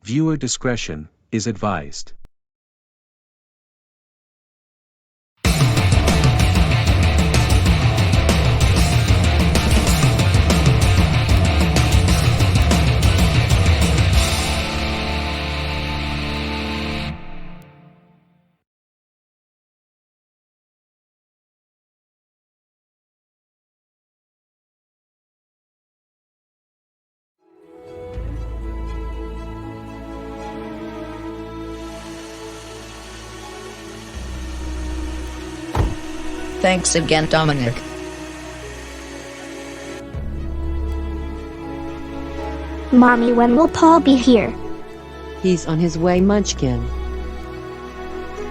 Viewer discretion is advised. Thanks again, Dominic. Mommy, when will Paul be here? He's on his way, Munchkin.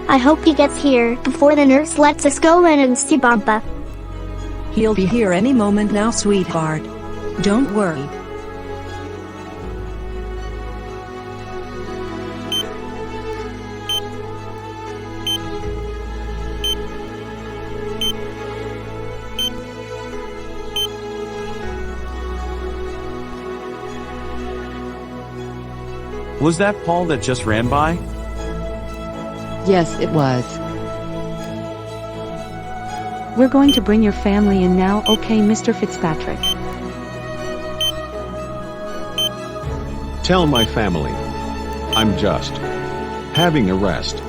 I hope he gets here before the nurse lets us go in and see Bumpa. He'll be here any moment now, sweetheart. Don't worry. Was that Paul that just ran by? Yes, it was. We're going to bring your family in now, okay, Mr. Fitzpatrick? Tell my family. I'm just having a rest.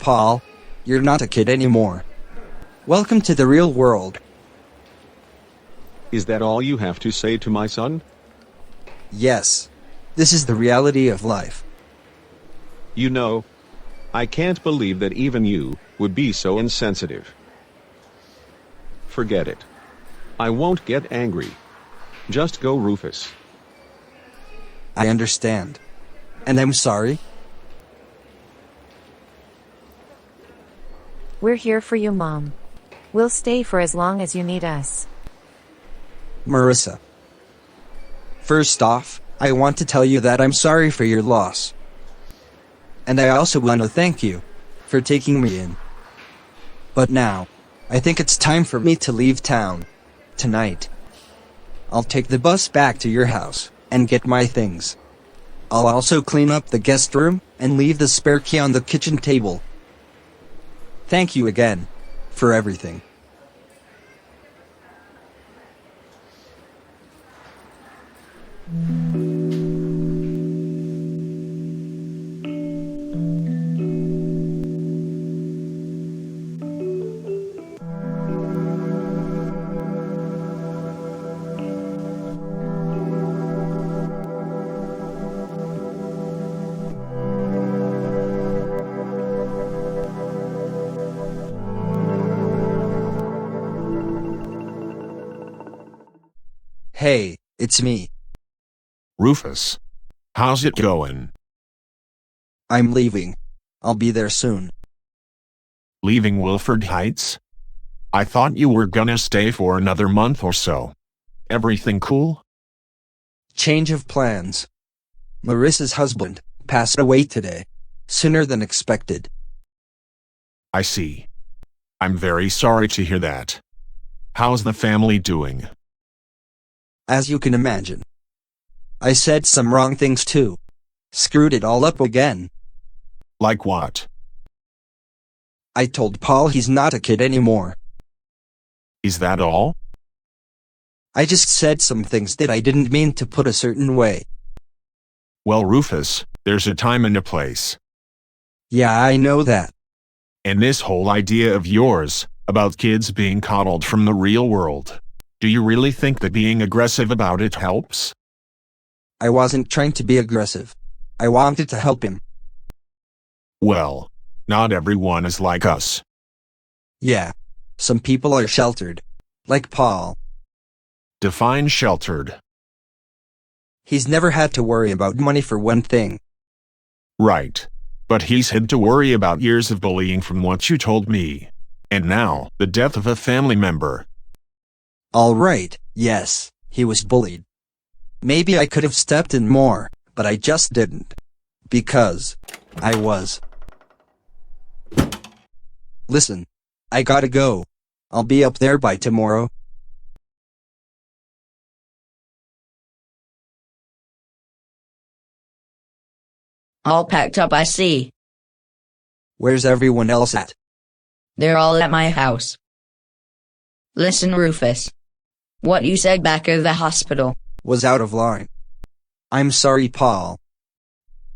Paul, you're not a kid anymore. Welcome to the real world. Is that all you have to say to my son? Yes. This is the reality of life. You know, I can't believe that even you would be so insensitive. Forget it. I won't get angry. Just go, Rufus. I understand. And I'm sorry. We're here for you, Mom. We'll stay for as long as you need us. Marissa. First off, I want to tell you that I'm sorry for your loss. And I also want to thank you for taking me in. But now, I think it's time for me to leave town. Tonight. I'll take the bus back to your house and get my things. I'll also clean up the guest room and leave the spare key on the kitchen table. Thank you again for everything. Hey, it's me. Rufus. How's it going? I'm leaving. I'll be there soon. Leaving Wilford Heights? I thought you were gonna stay for another month or so. Everything cool? Change of plans. Marissa's husband passed away today, sooner than expected. I see. I'm very sorry to hear that. How's the family doing? As you can imagine. I said some wrong things too. Screwed it all up again. Like what? I told Paul he's not a kid anymore. Is that all? I just said some things that I didn't mean to put a certain way. Well, Rufus, there's a time and a place. Yeah, I know that. And this whole idea of yours, about kids being coddled from the real world, do you really think that being aggressive about it helps? I wasn't trying to be aggressive. I wanted to help him. Well, not everyone is like us. Yeah. Some people are sheltered. Like Paul. Define sheltered. He's never had to worry about money for one thing. Right. But he's had to worry about years of bullying from what you told me. And now, the death of a family member. All right, yes, he was bullied. Maybe I could have stepped in more, but I just didn't. Because I was. Listen, I gotta go. I'll be up there by tomorrow. All packed up, I see. Where's everyone else at? They're all at my house. Listen, Rufus. What you said back at the hospital was out of line. I'm sorry, Paul.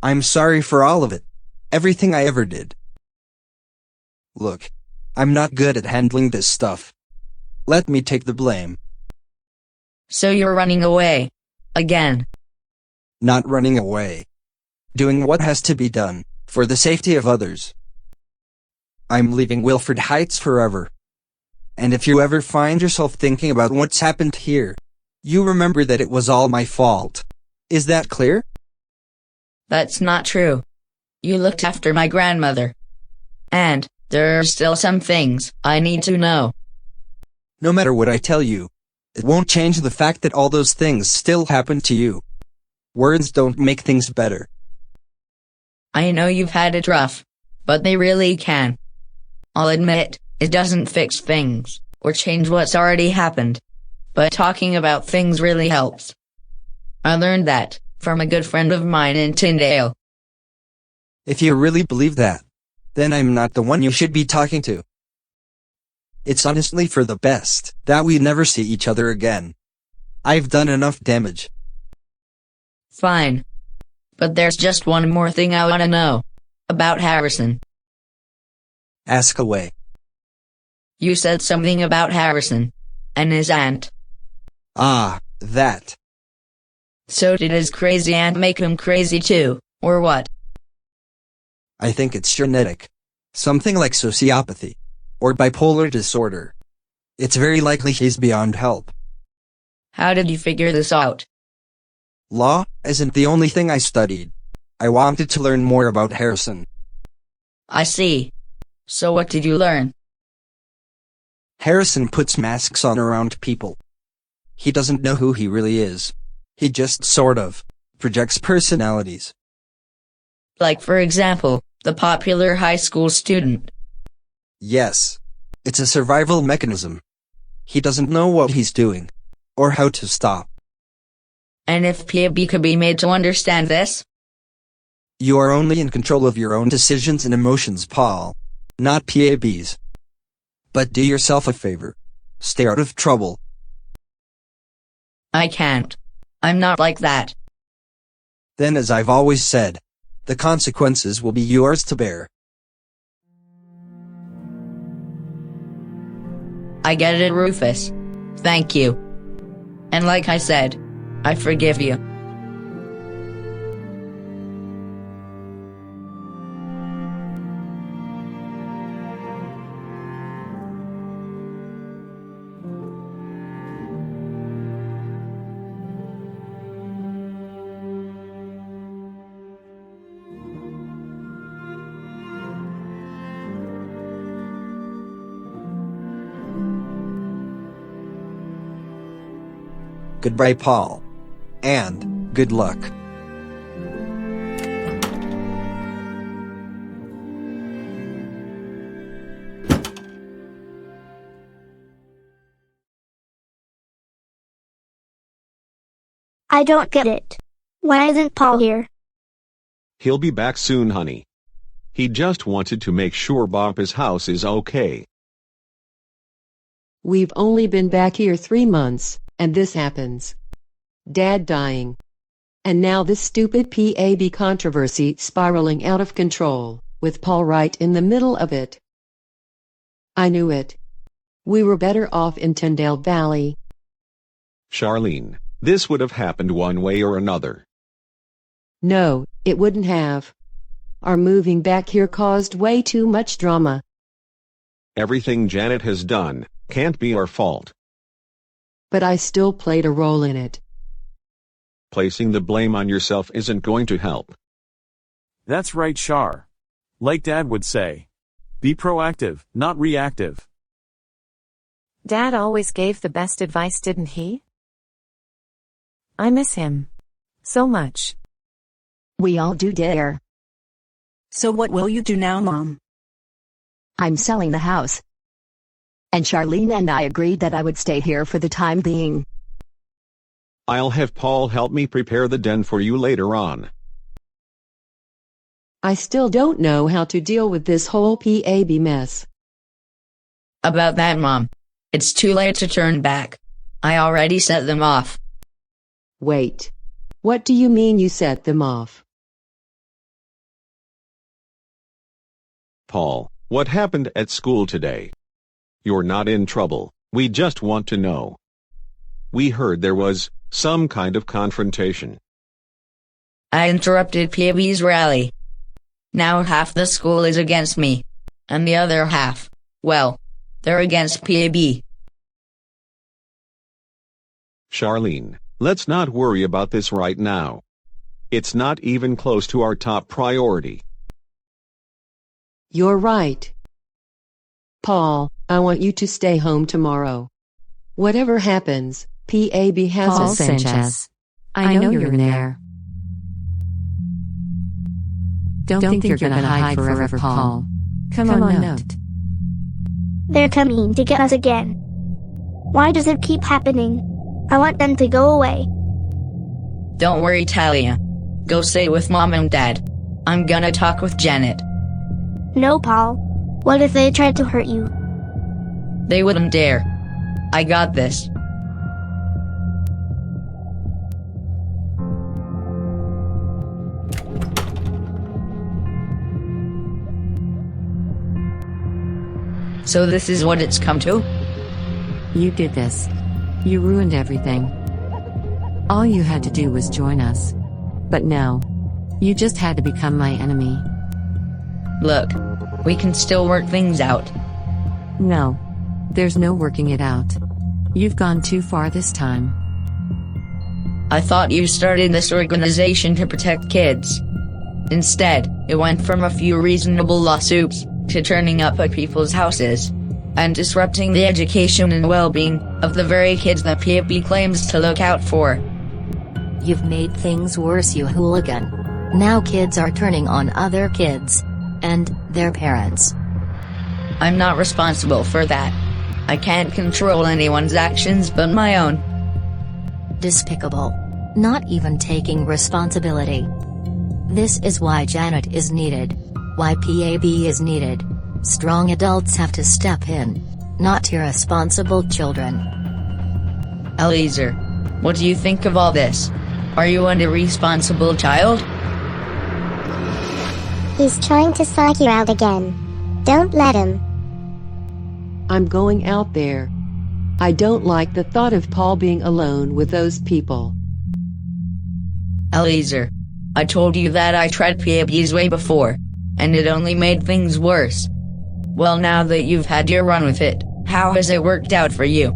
I'm sorry for all of it. Everything I ever did. Look, I'm not good at handling this stuff. Let me take the blame. So you're running away. Again. Not running away. Doing what has to be done, for the safety of others. I'm leaving Wilford Heights forever. And if you ever find yourself thinking about what's happened here, you remember that it was all my fault. Is that clear? That's not true. You looked after my grandmother. And there are still some things I need to know. No matter what I tell you, it won't change the fact that all those things still happened to you. Words don't make things better. I know you've had it rough, but they really can. I'll admit, it doesn't fix things, or change what's already happened. But talking about things really helps. I learned that from a good friend of mine in Tyndale. If you really believe that, then I'm not the one you should be talking to. It's honestly for the best that we never see each other again. I've done enough damage. Fine. But there's just one more thing I want to know. About Harrison. Ask away. You said something about Harrison. And his aunt. Ah, that. So did his crazy aunt make him crazy too, or what? I think it's genetic. Something like sociopathy. Or bipolar disorder. It's very likely he's beyond help. How did you figure this out? Law isn't the only thing I studied. I wanted to learn more about Harrison. I see. So what did you learn? Harrison puts masks on around people. He doesn't know who he really is. He just sort of projects personalities. Like for example, the popular high school student. Yes. It's a survival mechanism. He doesn't know what he's doing. Or how to stop. And if P.A.B could be made to understand this? You are only in control of your own decisions and emotions, Paul. Not P.A.B.'s. But do yourself a favor. Stay out of trouble. I can't. I'm not like that. Then as I've always said, the consequences will be yours to bear. I get it, Rufus. Thank you. And like I said, I forgive you. Goodbye, Paul. And good luck. I don't get it. Why isn't Paul here? He'll be back soon, honey. He just wanted to make sure Bob's house is okay. We've only been back here 3 months, and this happens. Dad dying. And now this stupid P.A.B. controversy spiraling out of control, with Paul right in the middle of it. I knew it. We were better off in Tyndale Valley. Charlene, this would have happened one way or another. No, it wouldn't have. Our moving back here caused way too much drama. Everything Janet has done can't be our fault. But I still played a role in it. Placing the blame on yourself isn't going to help. That's right, Char. Like Dad would say. Be proactive, not reactive. Dad always gave the best advice, didn't he? I miss him. So much. We all do, dear. So what will you do now, Mom? I'm selling the house. And Charlene and I agreed that I would stay here for the time being. I'll have Paul help me prepare the den for you later on. I still don't know how to deal with this whole P.A.B. mess. About that, Mom. It's too late to turn back. I already set them off. Wait. What do you mean you set them off? Paul, what happened at school today? You're not in trouble. We just want to know. We heard there was some kind of confrontation. I interrupted P.A.B.'s rally. Now half the school is against me. And the other half, well, they're against P.A.B. Charlene, let's not worry about this right now. It's not even close to our top priority. You're right. Paul, I want you to stay home tomorrow. Whatever happens, P.A.B. has Paul us. Sanchez. I know you're in there. Don't think you're gonna hide forever, Paul. Come on, note. They're coming to get us again. Why does it keep happening? I want them to go away. Don't worry, Talia. Go stay with Mom and Dad. I'm gonna talk with Janet. No, Paul. What if they tried to hurt you? They wouldn't dare. I got this. So this is what it's come to? You did this. You ruined everything. All you had to do was join us. But no. You just had to become my enemy. Look, we can still work things out. No. There's no working it out. You've gone too far this time. I thought you started this organization to protect kids. Instead, it went from a few reasonable lawsuits to turning up at people's houses and disrupting the education and well-being of the very kids that P.A.B. claims to look out for. You've made things worse, you hooligan. Now kids are turning on other kids. And their parents. I'm not responsible for that. I can't control anyone's actions but my own. Despicable. Not even taking responsibility. This is why Janet is needed. Why P.A.B. is needed. Strong adults have to step in. Not irresponsible children. Eliezer, what do you think of all this? Are you an irresponsible child? He's trying to psych you out again. Don't let him. I'm going out there. I don't like the thought of Paul being alone with those people. Eliezer, I told you that I tried P.A.B.'s way before, and it only made things worse. Well, now that you've had your run with it, how has it worked out for you?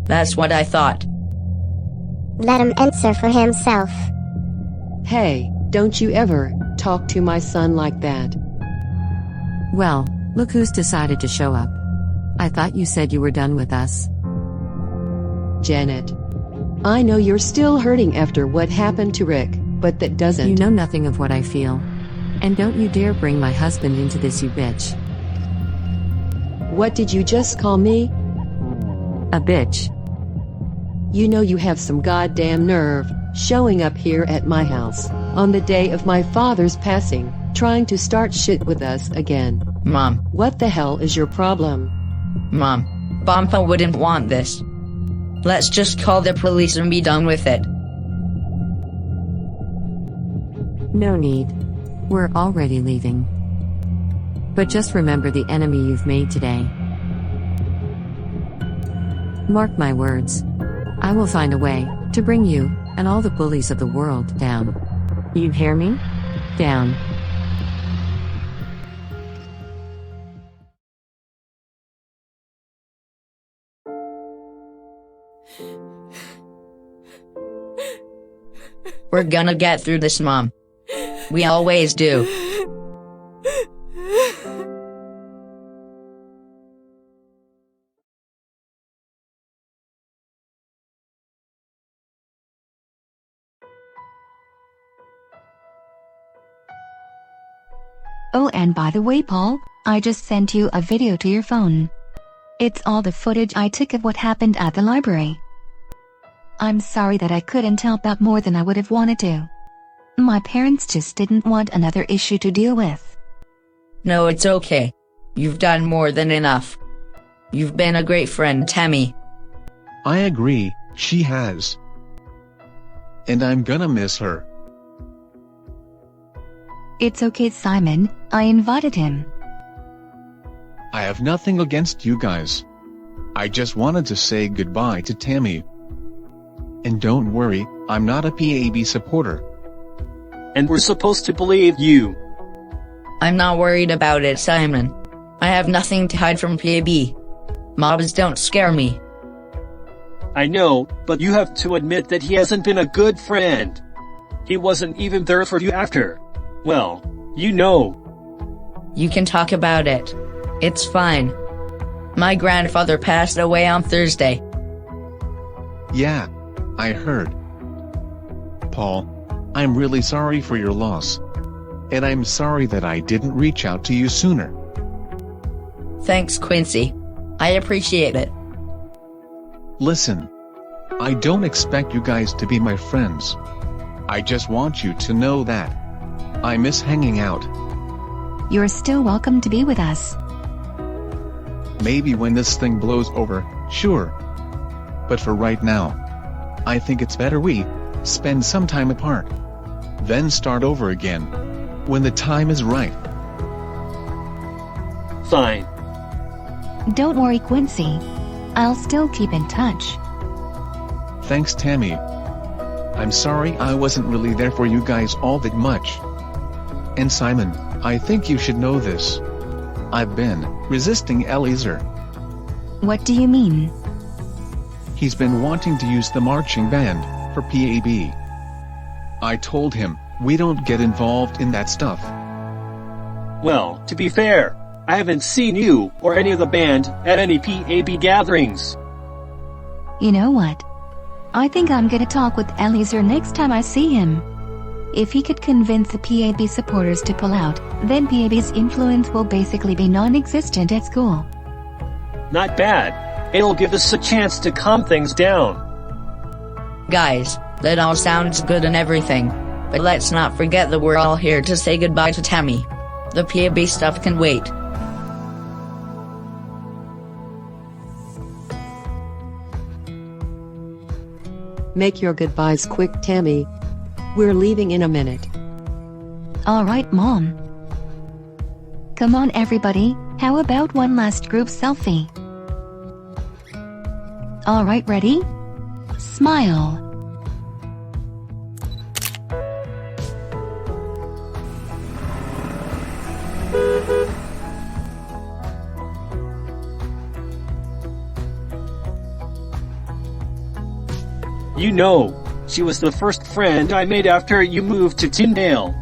That's what I thought. Let him answer for himself. Hey, don't you ever talk to my son like that. Well, look who's decided to show up. I thought you said you were done with us. Janet. I know you're still hurting after what happened to Rick, but that doesn't. You know nothing of what I feel. And don't you dare bring my husband into this, you bitch. What did you just call me? A bitch. You know you have some goddamn nerve, showing up here at my house, on the day of my father's passing, trying to start shit with us again. Mom. What the hell is your problem? Mom, Bompa wouldn't want this. Let's just call the police and be done with it. No need. We're already leaving. But just remember the enemy you've made today. Mark my words. I will find a way to bring you and all the bullies of the world down. You hear me? Down. We're gonna get through this, Mom. We always do. Oh, and by the way, Paul, I just sent you a video to your phone. It's all the footage I took of what happened at the library. I'm sorry that I couldn't help out more than I would have wanted to. My parents just didn't want another issue to deal with. No, it's okay. You've done more than enough. You've been a great friend, Tammy. I agree, she has. And I'm gonna miss her. It's okay, Simon, I invited him. I have nothing against you guys. I just wanted to say goodbye to Tammy. And don't worry, I'm not a P.A.B. supporter. And we're supposed to believe you. I'm not worried about it, Simon. I have nothing to hide from P.A.B. Mobs don't scare me. I know, but you have to admit that he hasn't been a good friend. He wasn't even there for you after. Well, you know. You can talk about it. It's fine. My grandfather passed away on Thursday. Yeah, I heard. Paul, I'm really sorry for your loss. And I'm sorry that I didn't reach out to you sooner. Thanks, Quincy. I appreciate it. Listen, I don't expect you guys to be my friends. I just want you to know that I miss hanging out. You're still welcome to be with us. Maybe when this thing blows over, sure. But for right now, I think it's better we spend some time apart. Then start over again. When the time is right. Fine. Don't worry, Quincy. I'll still keep in touch. Thanks, Tammy. I'm sorry I wasn't really there for you guys all that much. And Simon, I think you should know this. I've been resisting Eliezer. What do you mean? He's been wanting to use the marching band for P.A.B. I told him, we don't get involved in that stuff. Well, to be fair, I haven't seen you or any of the band at any P.A.B. gatherings. You know what? I think I'm gonna talk with Eliezer next time I see him. If he could convince the P.A.B. supporters to pull out, then P.A.B.'s influence will basically be non-existent at school. Not bad. It'll give us a chance to calm things down. Guys, that all sounds good and everything. But let's not forget that we're all here to say goodbye to Tammy. The P.A.B. stuff can wait. Make your goodbyes quick, Tammy. We're leaving in a minute. Alright, Mom. Come on, everybody, how about one last group selfie? Alright, ready? Smile. You know, she was the first friend I made after you moved to Tyndale.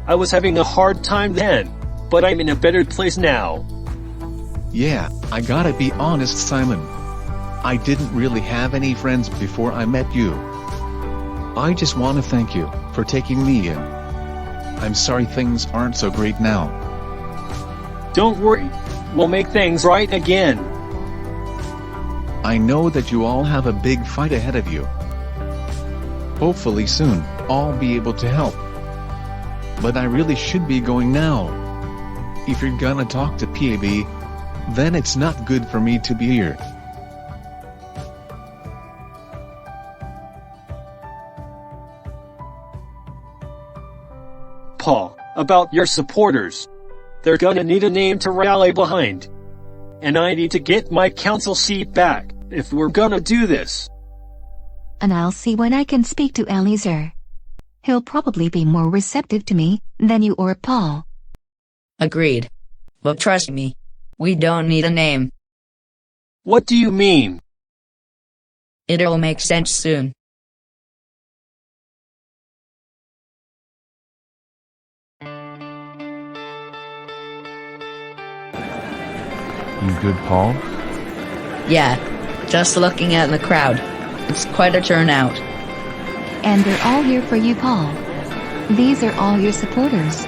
I was having a hard time then, but I'm in a better place now. Yeah, I gotta be honest, Simon. I didn't really have any friends before I met you. I just want to thank you for taking me in. I'm sorry things aren't so great now. Don't worry. We'll make things right again. I know that you all have a big fight ahead of you. Hopefully soon, I'll be able to help. But I really should be going now. If you're gonna talk to P.A.B, then it's not good for me to be here. Paul, about your supporters. They're gonna need a name to rally behind. And I need to get my council seat back, if we're gonna do this. And I'll see when I can speak to Eliezer. He'll probably be more receptive to me than you or Paul. Agreed. But trust me, we don't need a name. What do you mean? It'll make sense soon. You good, Paul? Yeah, just looking at the crowd. It's quite a turnout. And they're all here for you, Paul. These are all your supporters.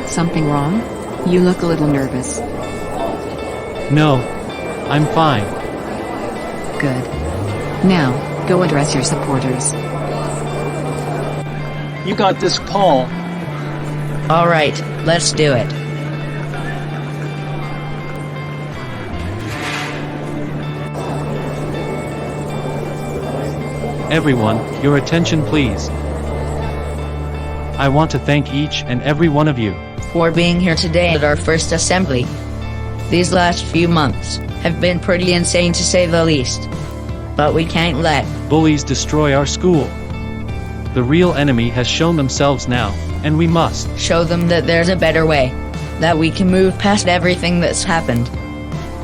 Something wrong? You look a little nervous. No, I'm fine. Good. Now, go address your supporters. You got this, Paul. Alright, let's do it. Everyone, your attention please. I want to thank each and every one of you for being here today at our first assembly. These last few months have been pretty insane to say the least. But we can't let bullies destroy our school. The real enemy has shown themselves now, and we must show them that there's a better way, that we can move past everything that's happened.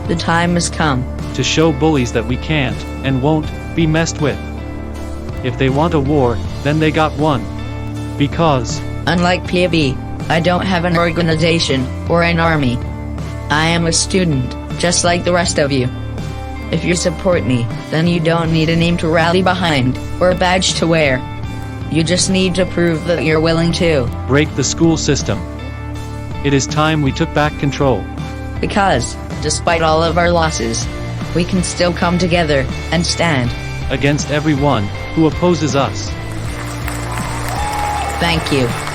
The time has come to show bullies that we can't and won't be messed with. If they want a war, then they got one. Because, unlike P.A.B, I don't have an organization or an army. I am a student, just like the rest of you. If you support me, then you don't need a name to rally behind, or a badge to wear. You just need to prove that you're willing to break the school system. It is time we took back control. Because, despite all of our losses, we can still come together and stand against everyone who opposes us. Thank you.